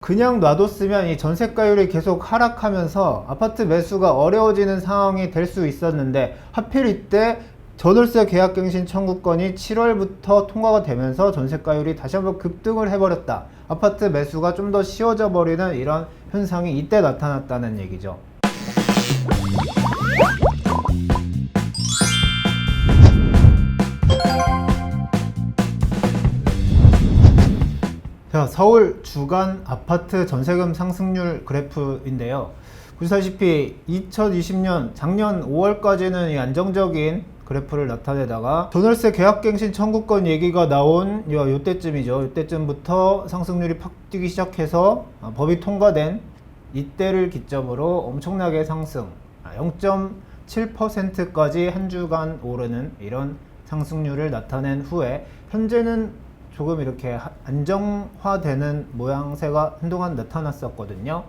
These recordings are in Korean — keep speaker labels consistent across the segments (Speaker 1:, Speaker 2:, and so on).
Speaker 1: 그냥 놔뒀으면 이 전세가율이 계속 하락하면서 아파트 매수가 어려워지는 상황이 될 수 있었는데, 하필 이때 저돌세 계약갱신 청구권이 7월부터 통과가 되면서 전세가율이 다시 한번 급등을 해버렸다. 아파트 매수가 좀 더 쉬워져 버리는 이런 현상이 이때 나타났다는 얘기죠. 자, 서울 주간 아파트 전세금 상승률 그래프인데요. 보시다시피 2020년 작년 5월까지는 이 안정적인 그래프를 나타내다가 전월세 계약갱신 청구권 얘기가 나온 요때쯤이죠. 요때쯤부터 상승률이 팍 뛰기 시작해서 법이 통과된 이때를 기점으로 엄청나게 상승, 0.7%까지 한 주간 오르는 이런 상승률을 나타낸 후에 현재는 조금 이렇게 안정화되는 모양새가 한동안 나타났었거든요.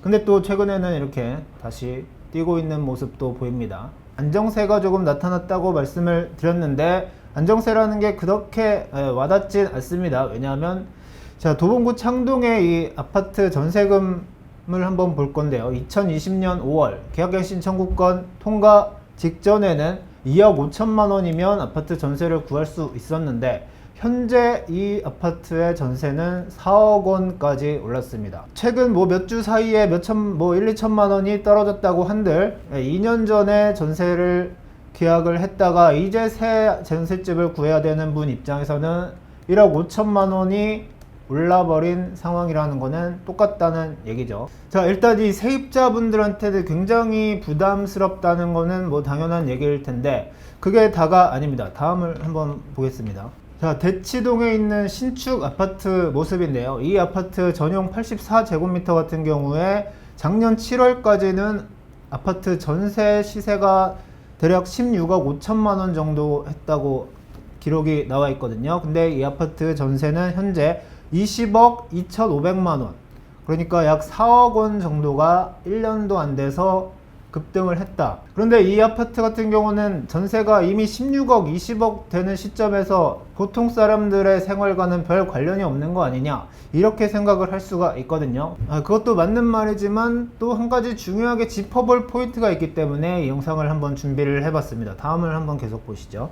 Speaker 1: 근데 또 최근에는 이렇게 다시 뛰고 있는 모습도 보입니다. 안정세가 조금 나타났다고 말씀을 드렸는데, 안정세라는 게 그렇게 와닿진 않습니다. 왜냐하면 자, 도봉구 창동의 이 아파트 전세금을 한번 볼 건데요. 2020년 5월 계약갱신 청구권 통과 직전에는 2억 5천만 원이면 아파트 전세를 구할 수 있었는데, 현재 이 아파트의 전세는 4억 원까지 올랐습니다. 최근 몇 주 사이에 1, 2천만 원이 떨어졌다고 한들 2년 전에 전세를 계약을 했다가 이제 새 전셋집을 구해야 되는 분 입장에서는 1억 5천만 원이 올라버린 상황이라는 거는 똑같다는 얘기죠. 자, 일단 이 세입자분들한테도 굉장히 부담스럽다는 거는 당연한 얘기일 텐데, 그게 다가 아닙니다. 다음을 한번 보겠습니다. 자, 대치동에 있는 신축 아파트 모습인데요. 이 아파트 전용 84제곱미터 같은 경우에 작년 7월까지는 아파트 전세 시세가 대략 16억 5천만 원 정도 했다고 기록이 나와 있거든요. 근데 이 아파트 전세는 현재 20억 2,500만 원, 그러니까 약 4억 원 정도가 1년도 안 돼서 급등을 했다. 그런데 이 아파트 같은 경우는 전세가 이미 16억, 20억 되는 시점에서 보통 사람들의 생활과는 별 관련이 없는 거 아니냐, 이렇게 생각을 할 수가 있거든요. 그것도 맞는 말이지만 또 한 가지 중요하게 짚어볼 포인트가 있기 때문에 이 영상을 한번 준비를 해봤습니다. 다음을 한번 계속 보시죠.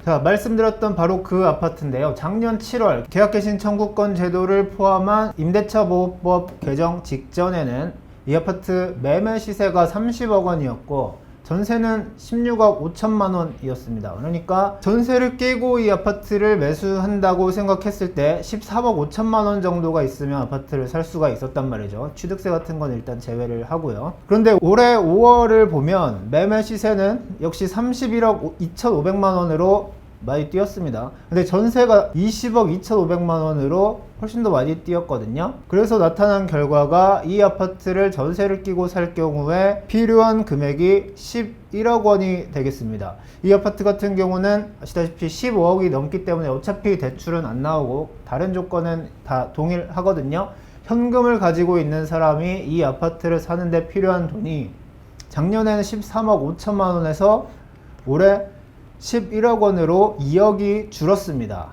Speaker 1: 자, 말씀드렸던 바로 그 아파트인데요. 작년 7월 계약갱신 청구권 제도를 포함한 임대차 보호법 개정 직전에는 이 아파트 매매 시세가 30억 원이었고 전세는 16억 5천만 원이었습니다. 그러니까 전세를 깨고 이 아파트를 매수한다고 생각했을 때 13억 5천만 원 정도가 있으면 아파트를 살 수가 있었단 말이죠. 취득세 같은 건 일단 제외를 하고요. 그런데 올해 5월을 보면 매매 시세는 역시 31억 2,500만 원으로 많이 뛰었습니다. 근데 전세가 20억 2,500만 원으로 훨씬 더 많이 뛰었거든요. 그래서 나타난 결과가 이 아파트를 전세를 끼고 살 경우에 필요한 금액이 11억 원이 되겠습니다. 이 아파트 같은 경우는 아시다시피 15억이 넘기 때문에 어차피 대출은 안 나오고 다른 조건은 다 동일하거든요. 현금을 가지고 있는 사람이 이 아파트를 사는데 필요한 돈이 작년에는 13억 5천만 원에서 올해 11억 원으로 2억이 줄었습니다.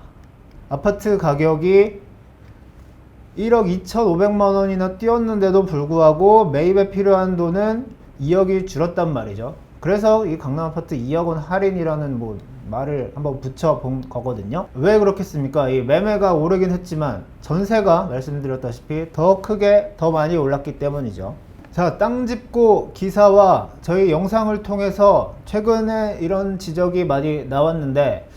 Speaker 1: 아파트 가격이 1억 2,500만 원이나 뛰었는데도 불구하고 매입에 필요한 돈은 2억이 줄었단 말이죠. 그래서 이 강남 아파트 2억 원 할인이라는 말을 한번 붙여본 거거든요. 왜 그렇겠습니까? 이 매매가 오르긴 했지만 전세가 말씀드렸다시피 더 크게 더 많이 올랐기 때문이죠. 자, 땅 짚고 기사와 저희 영상을 통해서 최근에 이런 지적이 많이 나왔는데,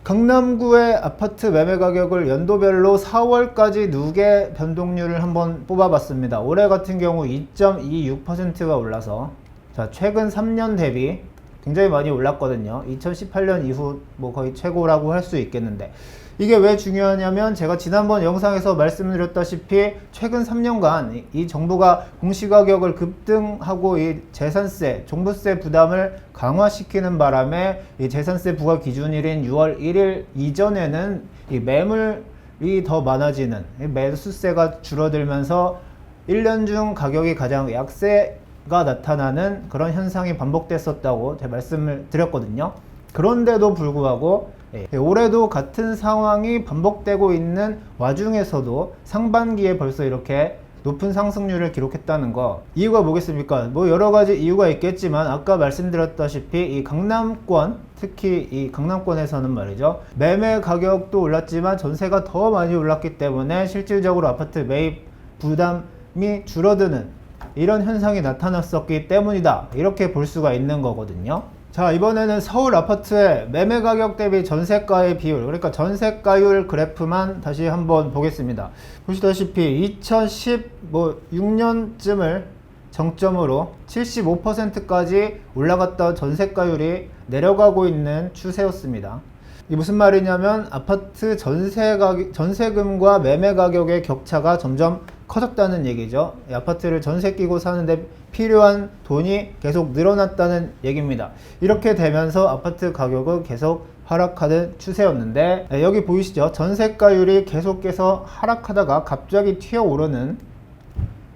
Speaker 1: 강남구의 아파트 매매 가격을 연도별로 4월까지 누계 변동률을 한번 뽑아봤습니다. 올해 같은 경우 2.26%가 올라서, 자, 최근 3년 대비 굉장히 많이 올랐거든요. 2018년 이후 거의 최고라고 할 수 있겠는데, 이게 왜 중요하냐면 제가 지난번 영상에서 말씀드렸다시피 최근 3년간 이 정부가 공시가격을 급등하고 이 재산세, 종부세 부담을 강화시키는 바람에 이 재산세 부과 기준일인 6월 1일 이전에는 이 매물이 더 많아지는, 매수세가 줄어들면서 1년 중 가격이 가장 약세가 나타나는 그런 현상이 반복됐었다고 제가 말씀을 드렸거든요. 그런데도 불구하고 올해도 같은 상황이 반복되고 있는 와중에서도 상반기에 벌써 이렇게 높은 상승률을 기록했다는 거, 이유가 뭐겠습니까? 뭐 여러 가지 이유가 있겠지만 아까 말씀드렸다시피 이 강남권, 특히 이 강남권에서는 말이죠, 매매 가격도 올랐지만 전세가 더 많이 올랐기 때문에 실질적으로 아파트 매입 부담이 줄어드는 이런 현상이 나타났었기 때문이다, 이렇게 볼 수가 있는 거거든요. 자, 이번에는 서울 아파트의 매매 가격 대비 전세가의 비율, 그러니까 전세가율 그래프만 다시 한번 보겠습니다. 보시다시피 2016년쯤을 정점으로 75%까지 올라갔던 전세가율이 내려가고 있는 추세였습니다. 이게 무슨 말이냐면 아파트 전세금과 매매 가격의 격차가 점점 커졌다는 얘기죠. 아파트를 전세 끼고 사는데 필요한 돈이 계속 늘어났다는 얘기입니다. 이렇게 되면서 아파트 가격은 계속 하락하는 추세였는데, 여기 보이시죠? 전세가율이 계속해서 하락하다가 갑자기 튀어오르는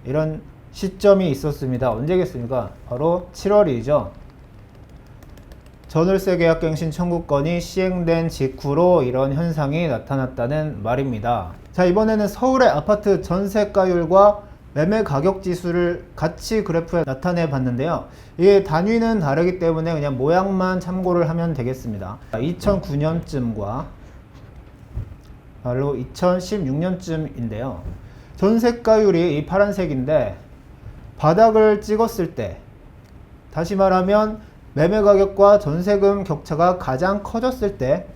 Speaker 1: 이런 시점이 있었습니다. 언제겠습니까? 바로 7월이죠. 전월세 계약갱신 청구권이 시행된 직후로 이런 현상이 나타났다는 말입니다. 자, 이번에는 서울의 아파트 전세가율과 매매 가격 지수를 같이 그래프에 나타내 봤는데요. 이게 단위는 다르기 때문에 그냥 모양만 참고를 하면 되겠습니다. 2009년쯤과 바로 2016년쯤인데요. 전세가율이 이 파란색인데 바닥을 찍었을 때, 다시 말하면 매매 가격과 전세금 격차가 가장 커졌을 때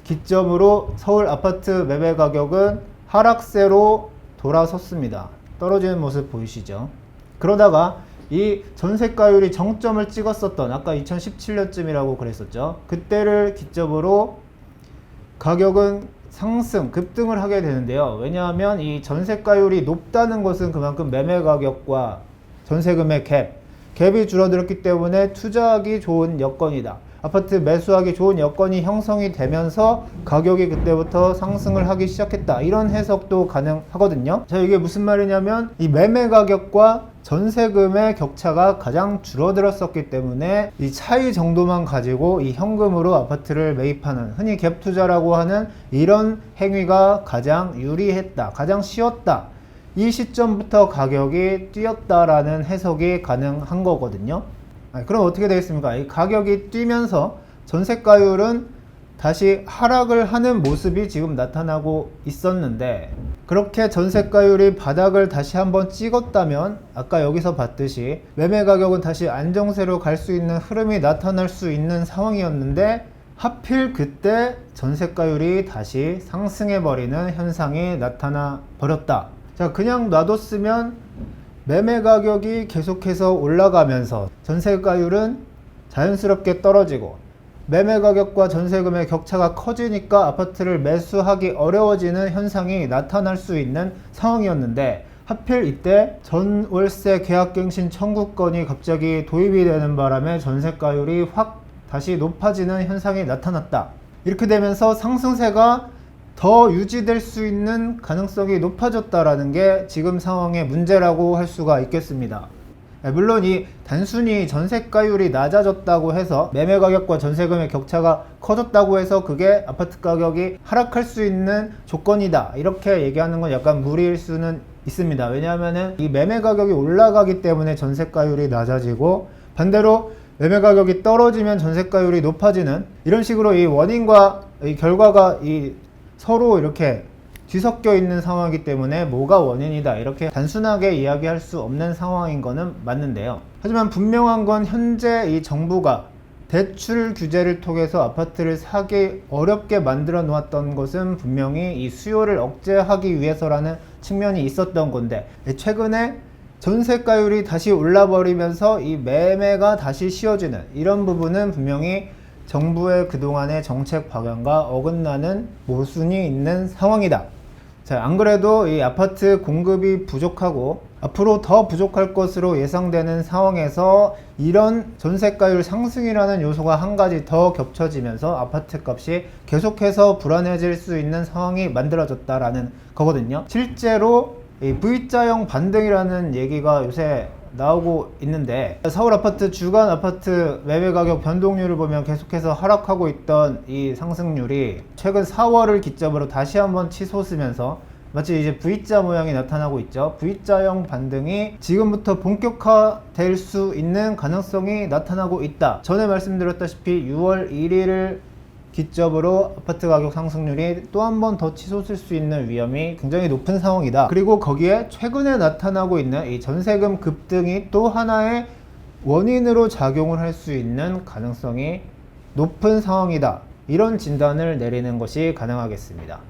Speaker 1: 기점으로 서울 아파트 매매 가격은 하락세로 돌아섰습니다. 떨어지는 모습 보이시죠? 그러다가 이 전세가율이 정점을 찍었었던 아까 2017년쯤이라고 그랬었죠. 그때를 기점으로 가격은 상승, 급등을 하게 되는데요. 왜냐하면 이 전세가율이 높다는 것은 그만큼 매매 가격과 전세금의 갭이 줄어들었기 때문에 투자하기 좋은 여건이다, 아파트 매수하기 좋은 여건이 형성이 되면서 가격이 그때부터 상승을 하기 시작했다, 이런 해석도 가능하거든요. 자, 이게 무슨 말이냐면 이 매매 가격과 전세금의 격차가 가장 줄어들었었기 때문에 이 차이 정도만 가지고 이 현금으로 아파트를 매입하는, 흔히 갭 투자라고 하는 이런 행위가 가장 유리했다, 가장 쉬웠다, 이 시점부터 가격이 뛰었다라는 해석이 가능한 거거든요. 그럼 어떻게 되겠습니까? 이 가격이 뛰면서 전세가율은 다시 하락을 하는 모습이 지금 나타나고 있었는데, 그렇게 전세가율이 바닥을 다시 한번 찍었다면 아까 여기서 봤듯이 매매 가격은 다시 안정세로 갈 수 있는 흐름이 나타날 수 있는 상황이었는데, 하필 그때 전세가율이 다시 상승해버리는 현상이 나타나 버렸다. 자, 그냥 놔뒀으면 매매 가격이 계속해서 올라가면서 전세가율은 자연스럽게 떨어지고 매매 가격과 전세금의 격차가 커지니까 아파트를 매수하기 어려워지는 현상이 나타날 수 있는 상황이었는데, 하필 이때 전월세 계약갱신 청구권이 갑자기 도입이 되는 바람에 전세가율이 확 다시 높아지는 현상이 나타났다. 이렇게 되면서 상승세가 더 유지될 수 있는 가능성이 높아졌다라는 게 지금 상황의 문제라고 할 수가 있겠습니다. 물론 이 단순히 전세가율이 낮아졌다고 해서 매매 가격과 전세금의 격차가 커졌다고 해서 그게 아파트 가격이 하락할 수 있는 조건이다, 이렇게 얘기하는 건 약간 무리일 수는 있습니다. 왜냐하면은 이 매매 가격이 올라가기 때문에 전세가율이 낮아지고, 반대로 매매 가격이 떨어지면 전세가율이 높아지는, 이런 식으로 이 원인과 이 결과가 서로 이렇게 뒤섞여 있는 상황이기 때문에 뭐가 원인이다, 이렇게 단순하게 이야기할 수 없는 상황인 거는 맞는데요. 하지만 분명한 건 현재 이 정부가 대출 규제를 통해서 아파트를 사기 어렵게 만들어 놓았던 것은 분명히 이 수요를 억제하기 위해서라는 측면이 있었던 건데, 최근에 전세가율이 다시 올라버리면서 이 매매가 다시 쉬워지는 이런 부분은 분명히 정부의 그동안의 정책 방향과 어긋나는 모순이 있는 상황이다. 자, 안 그래도 이 아파트 공급이 부족하고 앞으로 더 부족할 것으로 예상되는 상황에서 이런 전세가율 상승이라는 요소가 한 가지 더 겹쳐지면서 아파트 값이 계속해서 불안해질 수 있는 상황이 만들어졌다라는 거거든요. 실제로 이 V자형 반등이라는 얘기가 요새 나오고 있는데, 서울 아파트 주간 아파트 매매 가격 변동률을 보면 계속해서 하락하고 있던 이 상승률이 최근 4월을 기점으로 다시 한번 치솟으면서 마치 이제 V자 모양이 나타나고 있죠. V자형 반등이 지금부터 본격화될 수 있는 가능성이 나타나고 있다. 전에 말씀드렸다시피 6월 1일을 기점으로 아파트 가격 상승률이 또 한 번 더 치솟을 수 있는 위험이 굉장히 높은 상황이다. 그리고 거기에 최근에 나타나고 있는 이 전세금 급등이 또 하나의 원인으로 작용을 할 수 있는 가능성이 높은 상황이다. 이런 진단을 내리는 것이 가능하겠습니다.